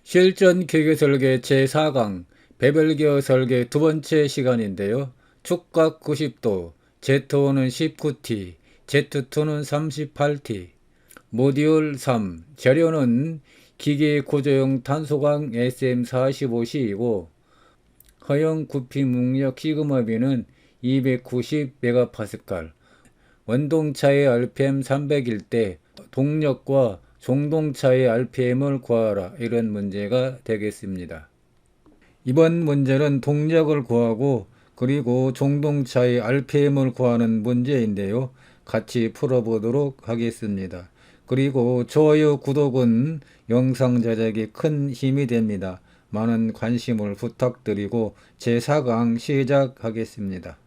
실전 기계 설계 제4강 배별기어 설계 두 번째 시간인데요. 축각 90도, Z1은 19T, Z2는 38T. 모듈 3, 재료는 기계 구조용 탄소광 SM45C이고 허용 구피 목력 시그마비는 290MPa, 원동차의 RPM 300일 때 동력과 종동차의 RPM을 구하라, 이런 문제가 되겠습니다. 이번 문제는 동력을 구하고 그리고 종동차의 RPM을 구하는 문제인데요. 같이 풀어보도록 하겠습니다. 그리고 좋아요, 구독은 영상 제작에 큰 힘이 됩니다. 많은 관심을 부탁드리고 제4강 시작하겠습니다.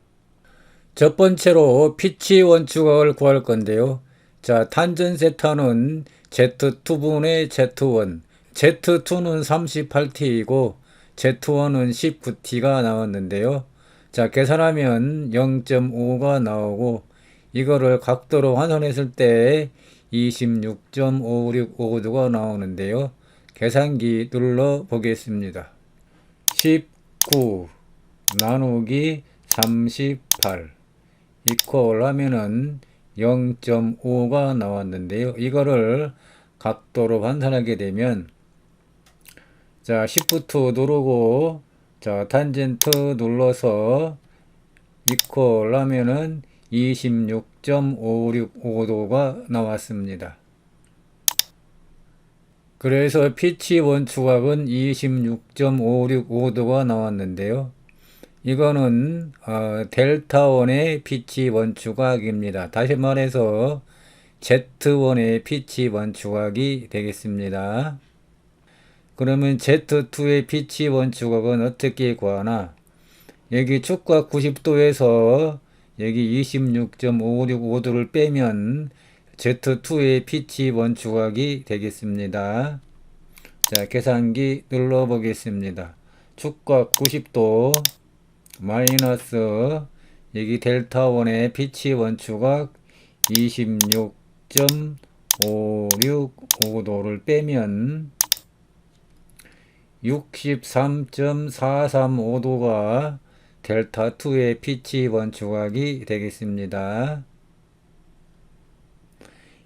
첫 번째로 피치 원축각을 구할 건데요. 자, 탄전 세타는 Z2분의 Z1, Z2는 38T이고 Z1은 19T가 나왔는데요. 자, 계산하면 0.5가 나오고 이거를 각도로 환산했을 때 26.565도가 나오는데요. 계산기 눌러 보겠습니다. 19 나누기 38 이퀄 하면은 0.5가 나왔는데요. 이거를 각도로 환산하게 되면 자, Shift 누르고 자, 탄젠트 눌러서 이퀄 하면은 26.565도가 나왔습니다. 그래서 피치 원축각은 26.565도가 나왔는데요. 이거는 델타1의 피치 원축각입니다. 다시 말해서 Z1의 피치 원축각이 되겠습니다. 그러면 Z2의 피치 원축각은 어떻게 구하나? 여기 축각 90도에서 여기 26.565도를 빼면 Z2의 피치 원축각이 되겠습니다. 자, 계산기 눌러 보겠습니다. 축각 90도 마이너스 여기 델타1의 피치 원축각 26.565도를 빼면 63.435도가 델타2의 피치 원축각이 되겠습니다.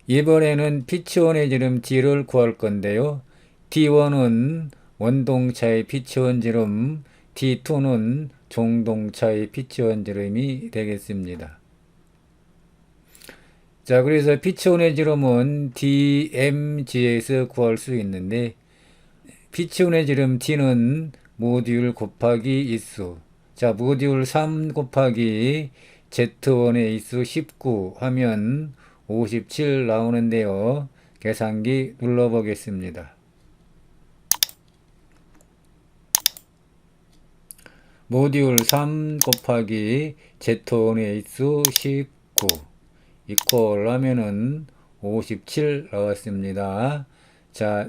이번에는 피치원의 지름 D를 구할 건데요. D1은 원동차의 피치원 지름, D2는 종동차의 피치원 지름이 되겠습니다. 자, 그래서 피치원의 지름은 DMG에서 구할 수 있는데 피치원의 지름 D는 모듈 곱하기 있수. 자, 모듈 3 곱하기 Z1의 있수 19 하면 57 나오는데요. 계산기 눌러 보겠습니다. 모듈 3 곱하기 Z1의 있수 19 이퀄 하면은 57 나왔습니다. 자,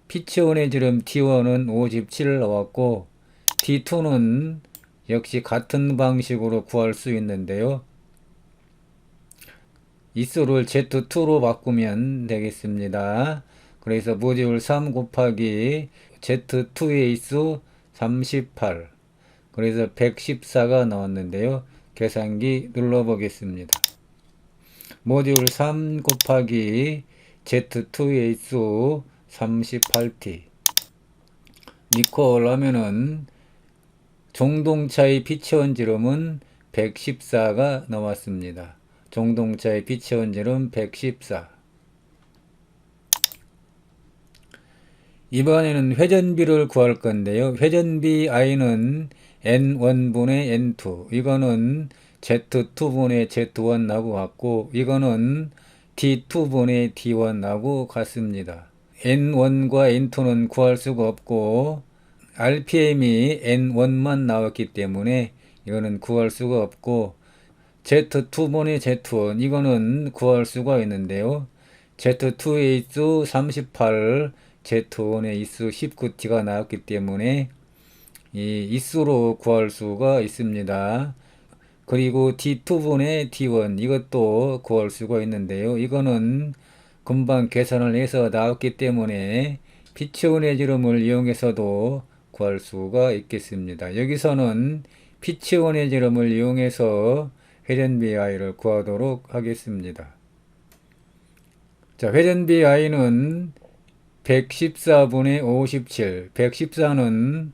피치원의 지름 T1은 57 나왔고 T2는 역시 같은 방식으로 구할 수 있는데요. 있수를 Z2로 바꾸면 되겠습니다. 그래서 모듈 3 곱하기 Z2의 있수 38 그래서 114가 나왔는데요. 계산기 눌러 보겠습니다. 모듈 3 곱하기 Z2의 있수 38T 이퀄 하면은 종동차의 피치원 지름은 114가 나왔습니다. 종동차의 피치원 지름 114. 이번에는 회전비를 구할 건데요. 회전비 I는 N1분의 N2. 이거는 Z2분의 Z1 나고 같고 이거는 D2분의 D1 나고 같습니다. N1과 N2는 구할 수가 없고 RPM이 N1만 나왔기 때문에 이거는 구할 수가 없고 Z2분의 Z1 이거는 구할 수가 있는데요. Z2의 있수 38 Z1의 있수 19T가 나왔기 때문에 이 있수로 구할 수가 있습니다. 그리고 D2분의 D1 이것도 구할 수가 있는데요. 이거는 금방 계산을 해서 나왔기 때문에 피치원의 지름을 이용해서도 구할 수가 있겠습니다. 여기서는 피치원의 지름을 이용해서 회전비 i를 구하도록 하겠습니다. 자, 회전비 i는 114분의 57, 114는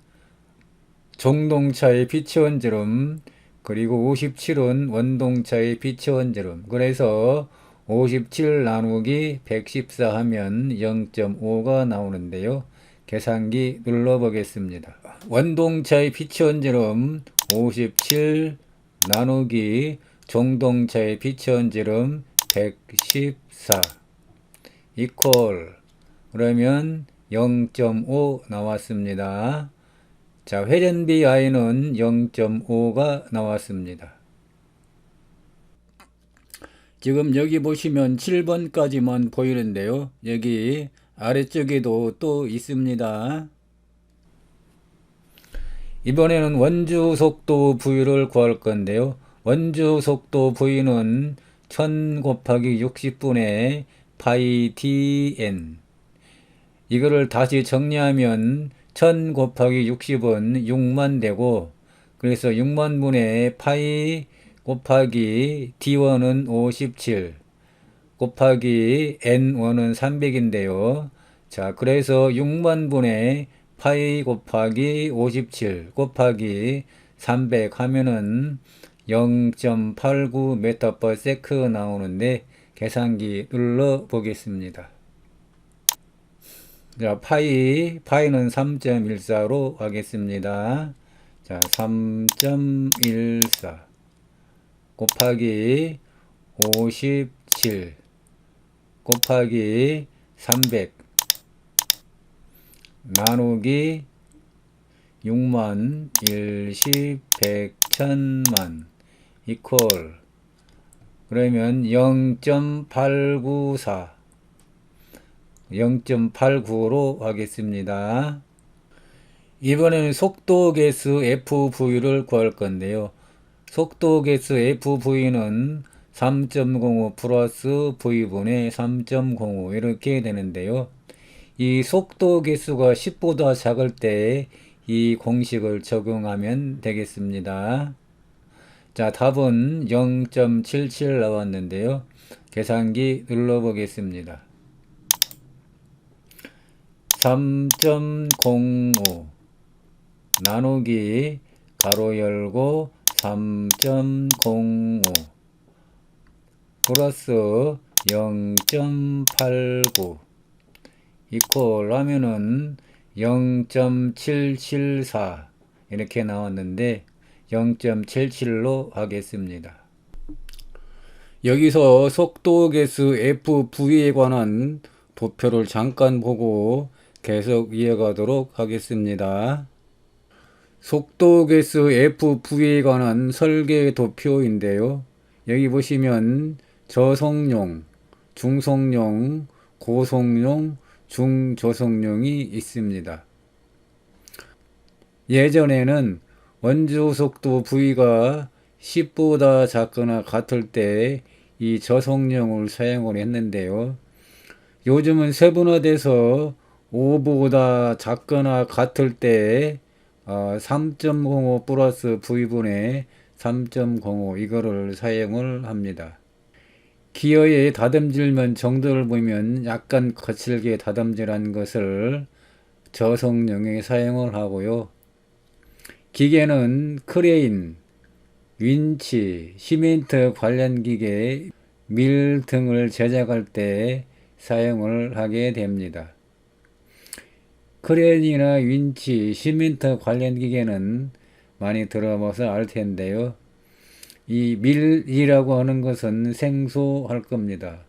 종동차의 피치원 지름, 그리고 57은 원동차의 피치원 지름. 그래서 57 나누기 114 하면 0.5가 나오는데요. 계산기 눌러보겠습니다. 원동차의 피치원 지름 57 나누기 종동차의 피치원 지름 114 이퀄, 그러면 0.5 나왔습니다. 자, 회전비 i는 0.5가 나왔습니다. 지금 여기 보시면 7번까지만 보이는데요. 여기 아래쪽에도 또 있습니다. 이번에는 원주 속도 V를 구할 건데요. 원주 속도 V는 1000 곱하기 60분의 파이 dn. 이거를 다시 정리하면 1000 곱하기 60은 6만 되고, 그래서 6만 분의 파이 곱하기 d1은 57 곱하기 n1은 300인데요. 자, 그래서 6만 분의 파이 곱하기 57 곱하기 300 하면은 0.89 m/s 나오는데 계산기 눌러 보겠습니다. 자, 파이는 3.14로 하겠습니다. 자, 3.14 곱하기 57 곱하기 300 나누기 6만 1, 10, 100, 1000만 이퀄, 그러면 0.894 0.89로 하겠습니다. 이번에는 속도 개수 FV를 구할 건데요. 속도 개수 FV는 3.05 플러스 V분의 3.05 이렇게 되는데요. 이 속도 개수가 10보다 작을 때 이 공식을 적용하면 되겠습니다. 자, 답은 0.77 나왔는데요. 계산기 눌러보겠습니다. 3.05 나누기 가로 열고 3.05 플러스 0.89 이퀄 하면은 0.774 이렇게 나왔는데 0.77로 하겠습니다. 여기서 속도 개수 FV에 관한 도표를 잠깐 보고 계속 이어가도록 하겠습니다. 속도 개수 FV에 관한 설계 도표인데요. 여기 보시면 저속용, 중속용, 고속용, 중저속용이 있습니다. 예전에는 원주 속도 V가 10보다 작거나 같을 때 이 저속용을 사용을 했는데요. 요즘은 세분화돼서 5보다 작거나 같을 때 3.05 플러스 V분의 3.05 이거를 사용을 합니다. 기어의 다듬질면 정도를 보면 약간 거칠게 다듬질한 것을 저속용에 사용을 하고요. 기계는 크레인, 윈치, 시멘트 관련 기계, 밀 등을 제작할 때 사용을 하게 됩니다. 크레인이나 윈치, 시멘트 관련 기계는 많이 들어봐서 알 텐데요. 이 밀이라고 하는 것은 생소할 겁니다.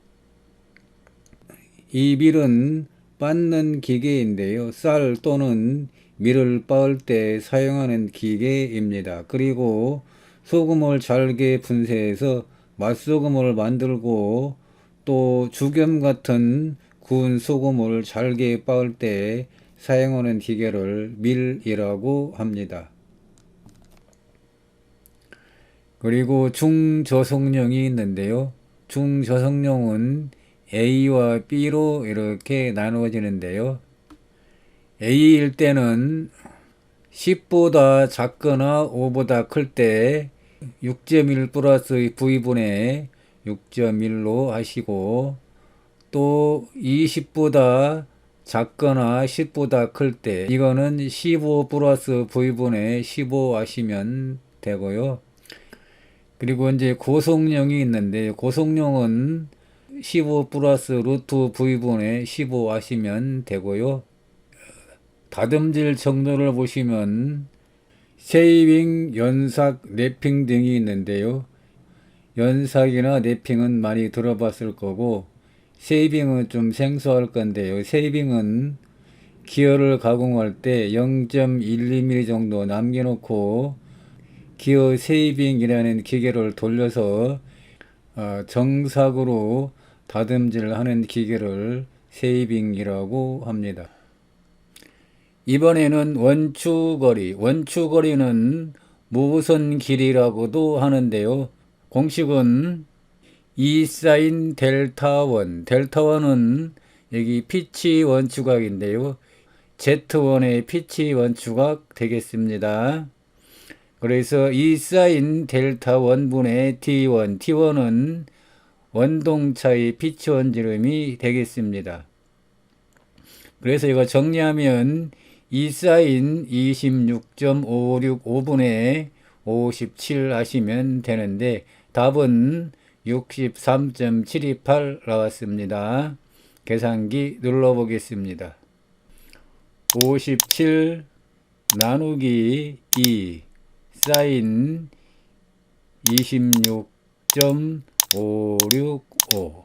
이 밀은 빻는 기계인데요. 쌀 또는 밀을 빻을 때 사용하는 기계입니다. 그리고 소금을 잘게 분쇄해서 맛소금을 만들고 또 죽염 같은 구운 소금을 잘게 빻을 때 사용하는 기계를 밀이라고 합니다. 그리고 중저속용이 있는데요. 중저속용은 A와 B로 이렇게 나누어지는데요. A일 때는 10보다 작거나 5보다 클 때 6.1 플러스 V분의 6.1로 하시고, 또 20보다 작거나 10보다 클 때 이거는 15 플러스 V분의 15 하시면 되고요. 그리고 이제 고속령이 있는데, 고속령은 15 플러스 루트 V분의 15 하시면 되고요. 다듬질 정도를 보시면 쉐이빙, 연삭, 랩핑 등이 있는데요. 연삭이나 랩핑은 많이 들어봤을 거고, 쉐이빙은 좀 생소할 건데요. 쉐이빙은 기어를 가공할 때 0.12mm 정도 남겨놓고 기어 쉐이빙이라는 기계를 돌려서 정삭으로 다듬질을 하는 기계를 쉐이빙이라고 합니다. 이번에는 원추거리. 원추거리는 무선 길이라고도 하는데요. 공식은 2 사인 델타 원. 델타 원은 여기 피치 원추각인데요. Z1의 피치 원추각 되겠습니다. 그래서 2 사인 델타 원분의 T1. T1은 원동차의 피치 원지름이 되겠습니다. 그래서 이거 정리하면 2 사인 26.565분의 57 하시면 되는데, 답은 63.728 나왔습니다. 계산기 눌러보겠습니다. 57 나누기 2 사인 26.565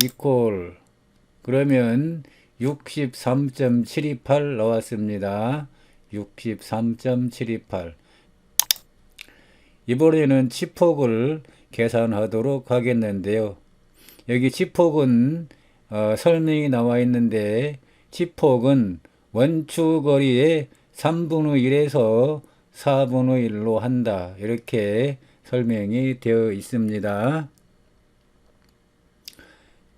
이퀄, 그러면 63.728 나왔습니다. 63.728. 이번에는 치폭을 계산하도록 하겠는데요. 여기 치폭은 설명이 나와 있는데, 치폭은 원추거리의 3분의 1에서 4분의 1로 한다, 이렇게 설명이 되어 있습니다.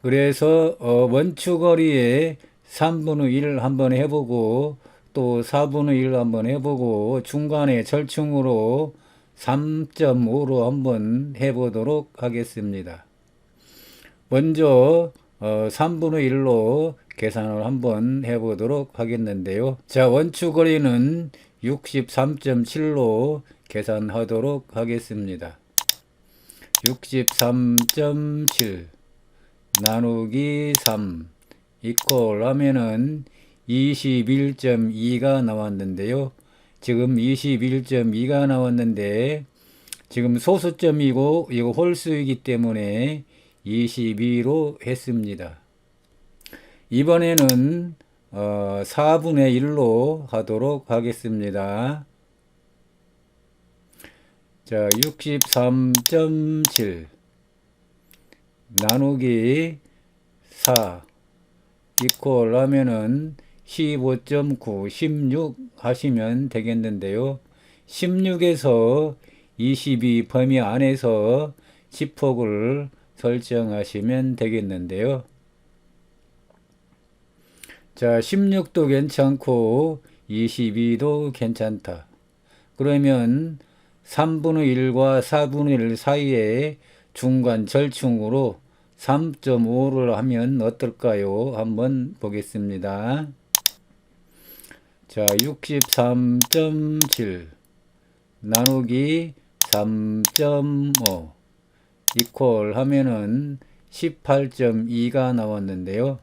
그래서 원추거리의 3분의 1 한번 해보고, 또 4분의 1 한번 해보고, 중간에 절충으로 3.5로 한번 해보도록 하겠습니다. 먼저 3분의 1로 계산을 한번 해보도록 하겠는데요. 자, 원추거리는 63.7로 계산하도록 하겠습니다. 63.7 나누기 3 이퀄 하면은 21.2가 나왔는데요. 지금 21.2가 나왔는데, 지금 소수점이고 이거 홀수이기 때문에 22로 했습니다. 이번에는 4분의 1로 하도록 하겠습니다. 자, 63.7 나누기 4 이퀄 하면은 15.9, 16 하시면 되겠는데요. 16에서 22 범위 안에서 치폭을 설정하시면 되겠는데요. 자, 16도 괜찮고 22도 괜찮다. 그러면 3분의 1과 4분의 1 사이에 중간 절충으로 3.5를 하면 어떨까요? 한번 보겠습니다. 자, 63.7 나누기 3.5 이퀄 하면은 18.2가 나왔는데요.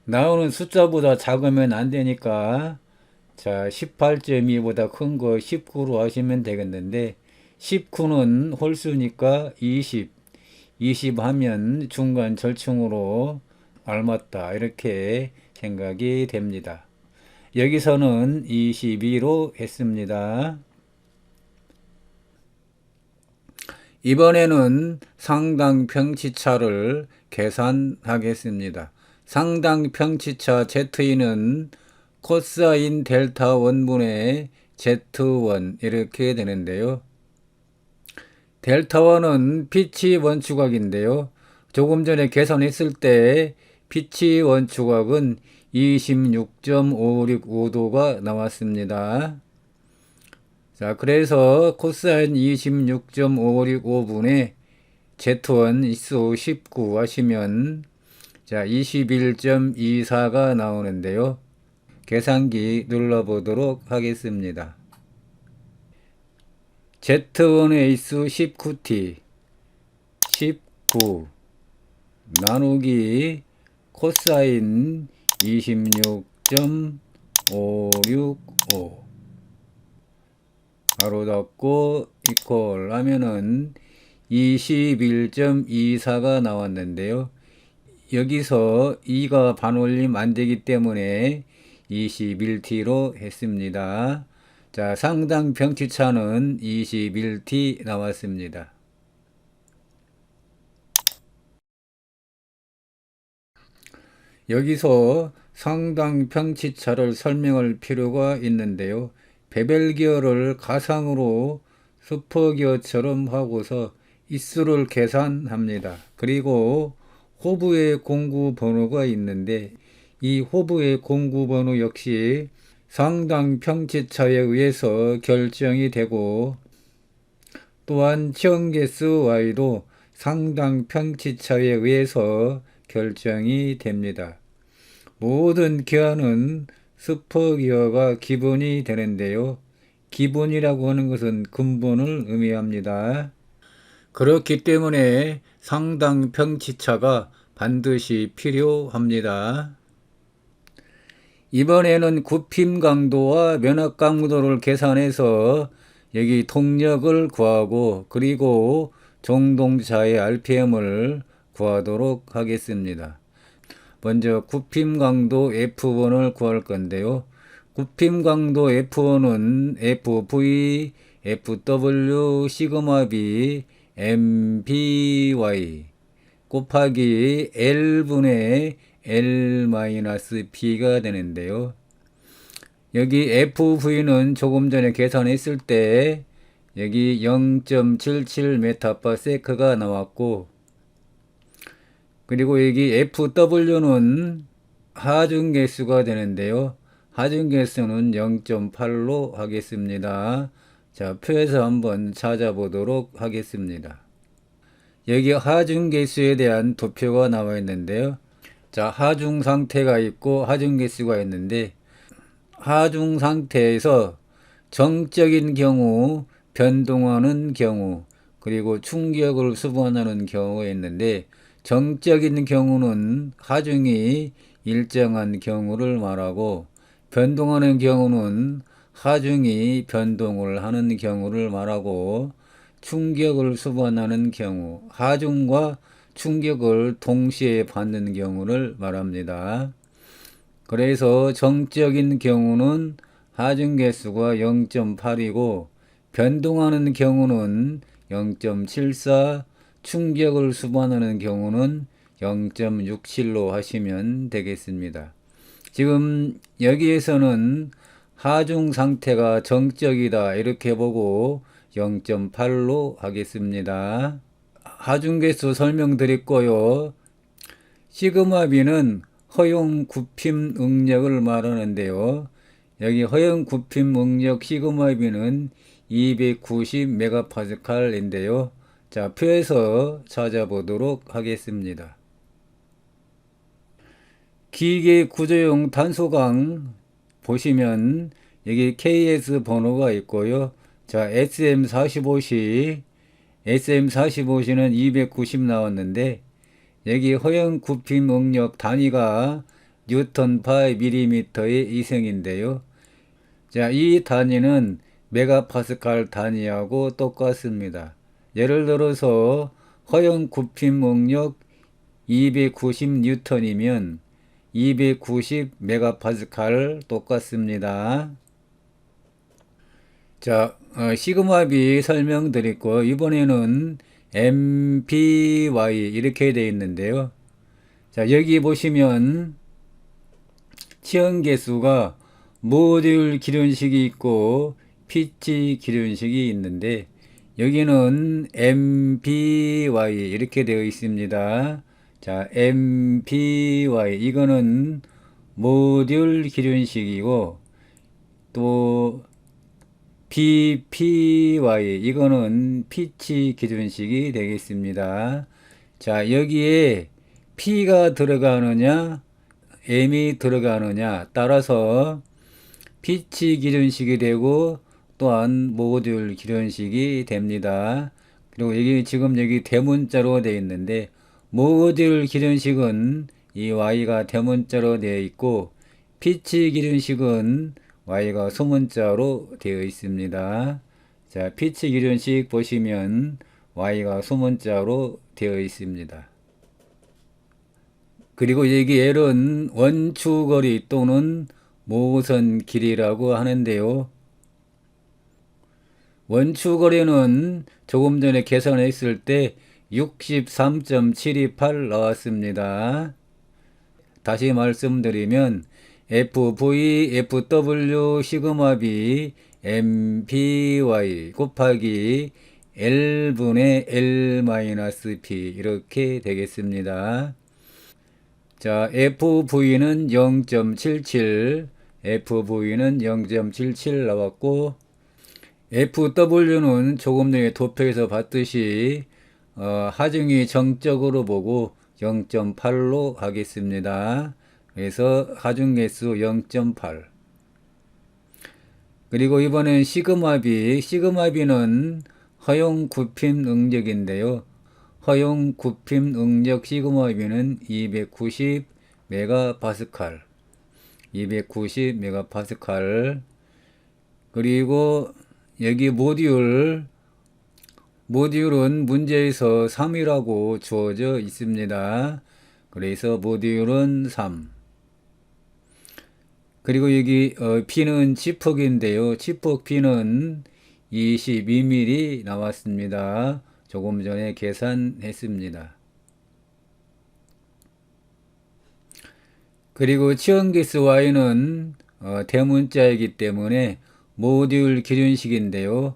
나오는 숫자보다 작으면 안 되니까, 자, 18.2보다 큰 거 19로 하시면 되겠는데, 19는 홀수니까 20 하면 중간 절충으로 알맞다, 이렇게 생각이 됩니다. 여기서는 22로 했습니다. 이번에는 상당평치차를 계산하겠습니다. 상당평치차 Z는 코사인 델타 원분의 Z1 이렇게 되는데요. 델타 1은 피치 원추각인데요. 조금 전에 계산했을 때 피치 원추각은 26.565도가 나왔습니다. 자, 그래서 코사인 26.565분의 Z1 있수 19 하시면 자, 21.24가 나오는데요. 계산기 눌러보도록 하겠습니다. Z1의 있수 19t 19 나누기 코사인 26.565 가로 닫고 이퀄 하면은 21.24가 나왔는데요. 여기서 2가 반올림 안 되기 때문에 21t로 했습니다. 자, 상당 평치차는 21t 나왔습니다. 여기서 상당 평치차를 설명할 필요가 있는데요. 베벨기어를 가상으로 슈퍼기어처럼 하고서 있수를 계산합니다. 그리고 호브의 공구 번호가 있는데 이 호브의 공구 번호 역시 상당 평치차에 의해서 결정이 되고 또한 치형개수 y도 상당 평치차에 의해서 결정이 됩니다. 모든 기하는 슈퍼기어가 기본이 되는데요. 기본이라고 하는 것은 근본을 의미합니다. 그렇기 때문에 상당 평치차가 반드시 필요합니다. 이번에는 굽힘 강도와 면압 강도를 계산해서 여기 동력을 구하고 그리고 종동차의 RPM을 구하도록 하겠습니다. 먼저 굽힘 강도 F1을 구할 건데요. 굽힘 강도 F1은 FV, FW, 시그마 B, MBY 곱하기 L분의 L-B가 되는데요. 여기 FV는 조금 전에 계산했을 때 여기 0.77mPs가 나왔고 그리고 여기 FW는 하중계수가 되는데요. 하중계수는 0.8로 하겠습니다. 자, 표에서 한번 찾아보도록 하겠습니다. 여기 하중계수에 대한 도표가 나와 있는데요. 자, 하중 상태가 있고 하중계수가 있는데 하중 상태에서 정적인 경우, 변동하는 경우, 그리고 충격을 수반하는 경우가 있는데 정적인 경우는 하중이 일정한 경우를 말하고 변동하는 경우는 하중이 변동을 하는 경우를 말하고 충격을 수반하는 경우, 하중과 충격을 동시에 받는 경우를 말합니다. 그래서 정적인 경우는 하중계수가 0.8이고 변동하는 경우는 0.74, 충격을 수반하는 경우는 0.67로 하시면 되겠습니다. 지금 여기에서는 하중 상태가 정적이다 이렇게 보고 0.8로 하겠습니다. 하중계수 설명드렸고요. 시그마 B는 허용 굽힘 응력을 말하는데요. 여기 허용 굽힘 응력 시그마 B는 290MPa인데요. 자, 표에서 찾아보도록 하겠습니다. 기계 구조용 단소강 보시면 여기 KS 번호가 있고요. 자, SM45C SM45C는 290 나왔는데 여기 허용 굽힘 응력 단위가 뉴턴 파이 밀리미터의 이승인데요. 자, 이 단위는 메가파스칼 단위하고 똑같습니다. 예를 들어서 허용 굽힘 응력 290 뉴턴이면 290 메가파스칼 똑같습니다. 자, 시그마 B 설명드렸고 이번에는 MPY 이렇게 되어 있는데요. 자, 여기 보시면 치형계수가 모듈 기륜식이 있고 피치 기륜식이 있는데 여기는 MPY 이렇게 되어 있습니다. 자, MPY 이거는 모듈 기준식이고, 또 PPY 이거는 피치 기준식이 되겠습니다. 자, 여기에 P가 들어가느냐 M이 들어가느냐 따라서 피치 기준식이 되고 또한 모듈 기준식이 됩니다. 그리고 여기 지금 여기 대문자로 되어 있는데 모듈 기준식은 이 y가 대문자로 되어 있고 피치 기준식은 y가 소문자로 되어 있습니다. 자, 피치 기준식 보시면 y가 소문자로 되어 있습니다. 그리고 여기 L은 원추거리 또는 모선 길이라고 하는데요. 원추거리는 조금 전에 계산했을 때 63.728 나왔습니다. 다시 말씀드리면 FV, FW, 시그마 B, MPY 곱하기 L분의 L-P 이렇게 되겠습니다. 자, FV는 0.77, FV는 0.77 나왔고, FW는 조금 전에 도표에서 봤듯이 하중이 정적으로 보고 0.8로 하겠습니다. 그래서 하중계수 0.8. 그리고 이번엔 시그마 B는 허용 굽힘 응력인데요. 허용 굽힘 응력 시그마 B는 290 메가파스칼. 290 메가파스칼. 그리고 여기 모듈은 문제에서 3이라고 주어져 있습니다. 그래서 모듈은 3. 그리고 여기 B는 치폭인데요. 치폭 B는 22mm 나왔습니다. 조금 전에 계산했습니다. 그리고 치연기스 Y는 대문자이기 때문에 모듈 기준식인데요.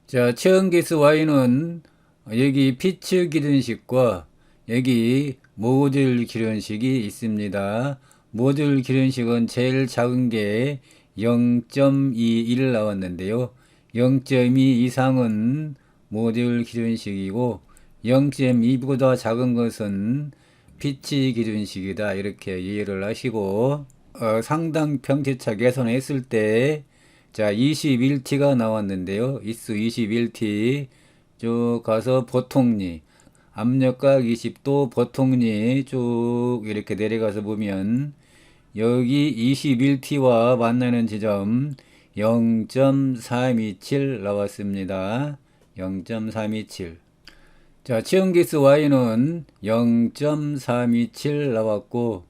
자, 치연기스 Y는 여기 피치 기준식과 여기 모듈 기준식이 있습니다. 모듈 기준식은 제일 작은 게 0.21 나왔는데요. 0.2 이상은 모듈 기준식이고 0.2보다 작은 것은 피치 기준식이다. 이렇게 이해를 하시고 상당 평지차 계산했을 때 자 21T가 나왔는데요. 이수 21T 쭉 가서 보통리 압력각 20도 보통리 쭉 이렇게 내려가서 보면 여기 21T와 만나는 지점 0.327 나왔습니다. 0.327. 자, 치연기스 Y는 0.327 나왔고,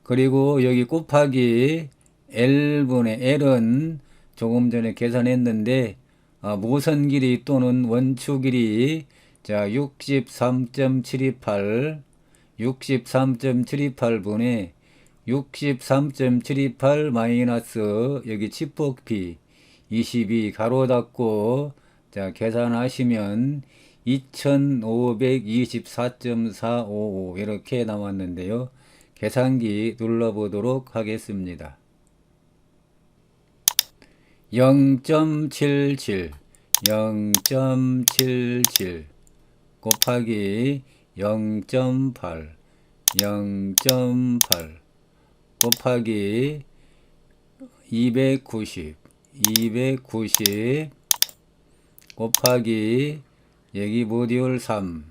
그리고 여기 곱하기 L분의 L은 조금 전에 계산했는데, 모선 길이 또는 원추 길이, 자, 63.728분의 63.728 마이너스 여기 치폭 B 22 가로 닫고 자 계산하시면 2524.455 이렇게 나왔는데요. 계산기 눌러보도록 하겠습니다. 0.77 0.77 곱하기 0.8 0.8 곱하기 290 곱하기 여기 모듈 3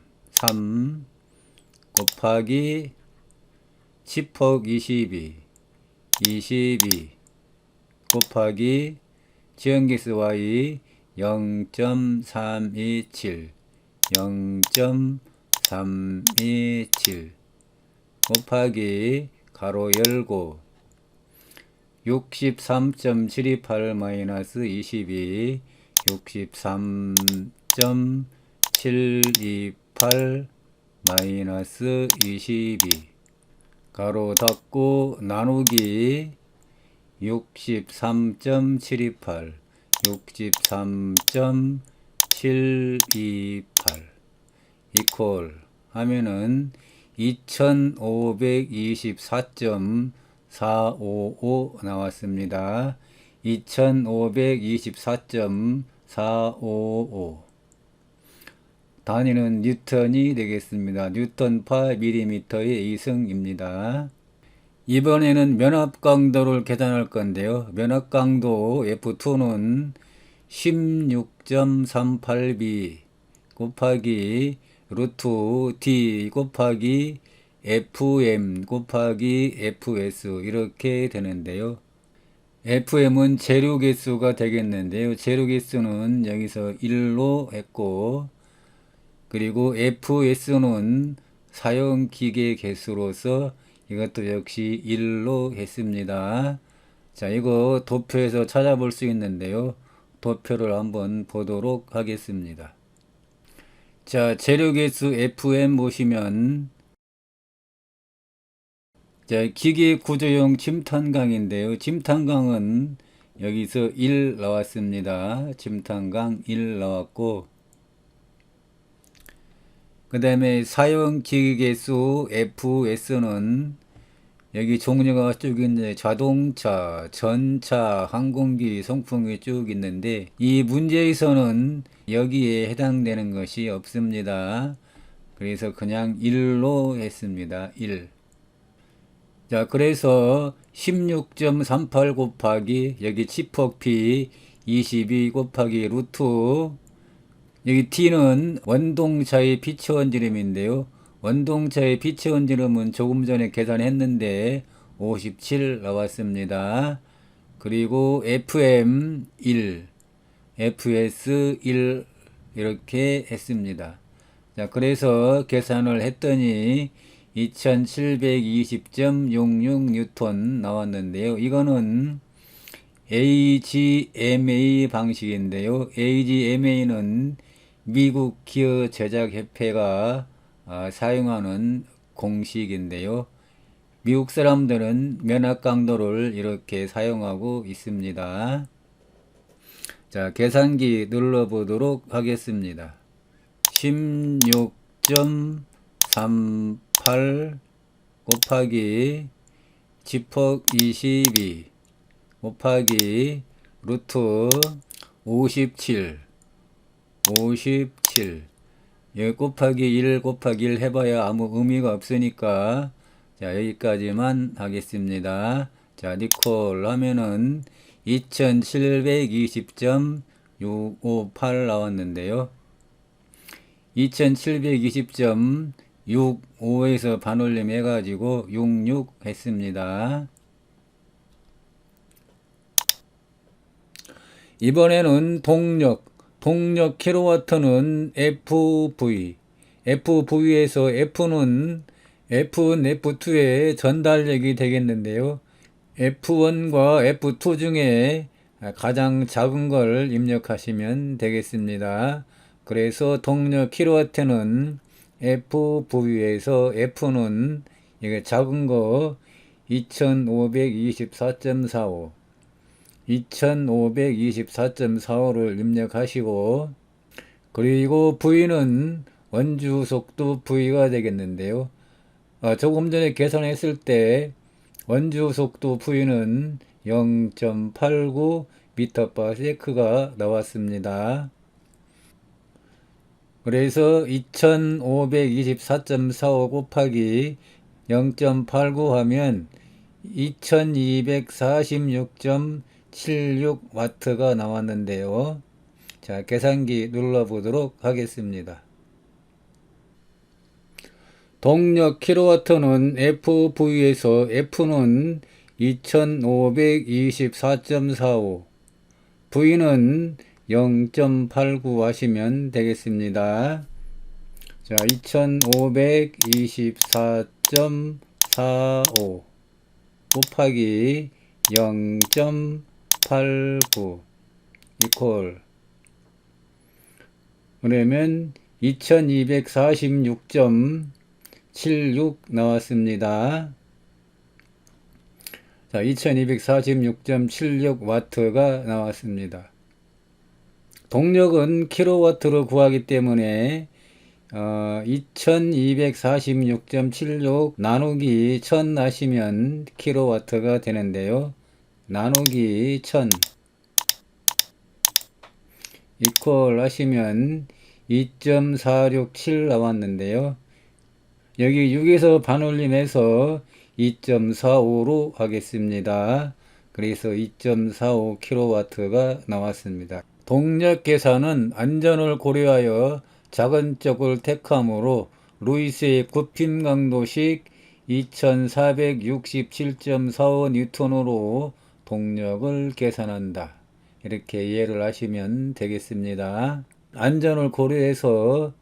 곱하기 10억 22 곱하기 치연기스 Y 0.327 곱하기 가로 열고 63.728 마이너스 22 63.728 마이너스 22 가로 닫고 나누기 63.728 이퀄 하면은 2524.455 나왔습니다. 2524.455 단위는 뉴턴이 되겠습니다. 뉴턴/파 밀리미터의 이승입니다. 이번에는 면압 강도를 계산할 건데요. 면압 강도 F2는 16.38b 곱하기 루트 D 곱하기 FM 곱하기 FS 이렇게 되는데요. FM은 재료 개수가 되겠는데요. 재료 개수는 여기서 1로 했고, 그리고 FS는 사용 기계 개수로서 이것도 역시 1로 했습니다. 자, 이거 도표에서 찾아볼 수 있는데요. 도표를 한번 보도록 하겠습니다. 자, 재료 개수 FM 보시면, 자, 기계 구조용 침탄강인데요. 침탄강은 여기서 1 나왔습니다. 침탄강 1 나왔고, 그 다음에 사용 기계 개수 FS는 여기 종류가 쭉 있는데 자동차, 전차, 항공기, 송풍기 쭉 있는데 이 문제에서는 여기에 해당되는 것이 없습니다. 그래서 그냥 1로 했습니다. 1. 자, 그래서 16.38 곱하기 여기 치폭 P 22 곱하기 루트 여기 T는 원동차의 피치원지름인데요. 원동차의 피치원지름은 조금 전에 계산했는데 57 나왔습니다. 그리고 FM 1, FS 1 이렇게 했습니다. 자, 그래서 계산을 했더니 2720.66 뉴턴 나왔는데요. 이거는 AGMA 방식인데요. AGMA는 미국 기어 제작 협회가 사용하는 공식인데요. 미국 사람들은 면압 강도를 이렇게 사용하고 있습니다. 자, 계산기 눌러보도록 하겠습니다. 16.38 곱하기 치폭 22 곱하기 루트 57 여기 곱하기 1 곱하기 1 해봐야 아무 의미가 없으니까 자, 여기까지만 하겠습니다. 자, 니콜 하면은 2720.658 나왔는데요. 2720.65에서 반올림 해가지고 66 했습니다. 이번에는 동력 킬로와트는 FV에서 F는 F2의 전달력이 되겠는데요. F1과 F2 중에 가장 작은 걸 입력하시면 되겠습니다. 그래서 동력 킬로와트는 FV에서 F는 이게 작은 거 2524.45 2524.45를 입력하시고, 그리고 V는 원주 속도 V가 되겠는데요. 조금 전에 계산했을 때 원주 속도 V는 0.89 m/s가 나왔습니다. 그래서 2524.45 곱하기 0.89 하면 2246.76W가 나왔는데요. 자, 계산기 눌러보도록 하겠습니다. 동력 킬로와트는 FV에서 F는 2524.45, V는 0.89 하시면 되겠습니다. 자, 2524.45 곱하기 0.89 이퀄 그러면 2246.76 나왔습니다. 자, 2246.76W가 나왔습니다. 동력은 킬로와트로 구하기 때문에 2246.76 나누기 1000 하시면 킬로와트가 되는데요. 나누기 1000 이퀄 하시면 2.467 나왔는데요. 여기 6에서 반올림해서 2.45로 하겠습니다. 그래서 2.45kW가 나왔습니다. 동력 계산은 안전을 고려하여 작은 쪽을 택함으로 루이스의 굽힘 강도식 2467.45N으로 동력을 계산한다. 이렇게 이해를 하시면 되겠습니다. 안전을 고려해서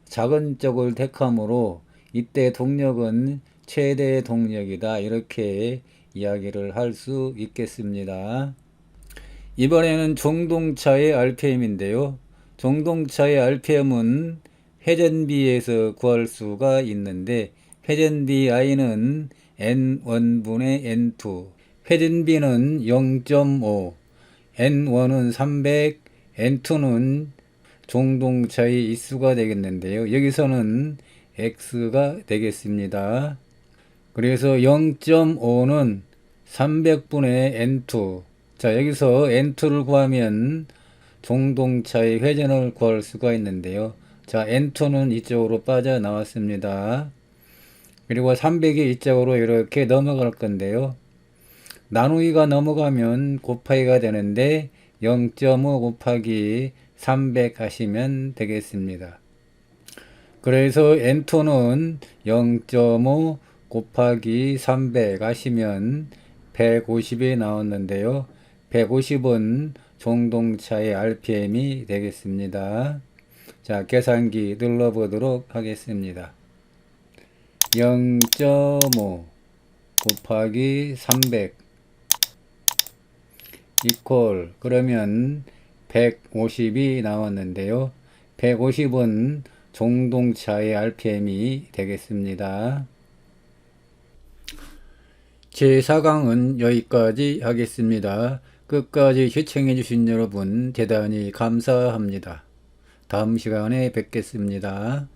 작은 쪽을 택함으로 이때 동력은 최대 동력이다. 이렇게 이야기를 할 수 있겠습니다. 이번에는 종동차의 RPM인데요. 종동차의 RPM은 회전비에서 구할 수가 있는데 회전비 I는 N1분의 N2, 회전비는 0.5, N1은 300, N2는 종동차의 인수가 되겠는데요. 여기서는 X가 되겠습니다. 그래서 0.5는 300분의 N2. 자, 여기서 N2를 구하면 종동차의 회전을 구할 수가 있는데요. 자, N2는 이쪽으로 빠져나왔습니다. 그리고 300이 이쪽으로 이렇게 넘어갈 건데요. 나누기가 넘어가면 곱하기가 되는데 0.5 곱하기 300 하시면 되겠습니다. 그래서 N2는 0.5 곱하기 300 하시면 150이 나왔는데요. 150은 종동차의 RPM이 되겠습니다. 자, 계산기 눌러보도록 하겠습니다. 0.5 곱하기 300 이퀄 그러면 150이 나왔는데요. 150은 종동차의 RPM이 되겠습니다. 제4강은 여기까지 하겠습니다. 끝까지 시청해 주신 여러분 대단히 감사합니다. 다음 시간에 뵙겠습니다.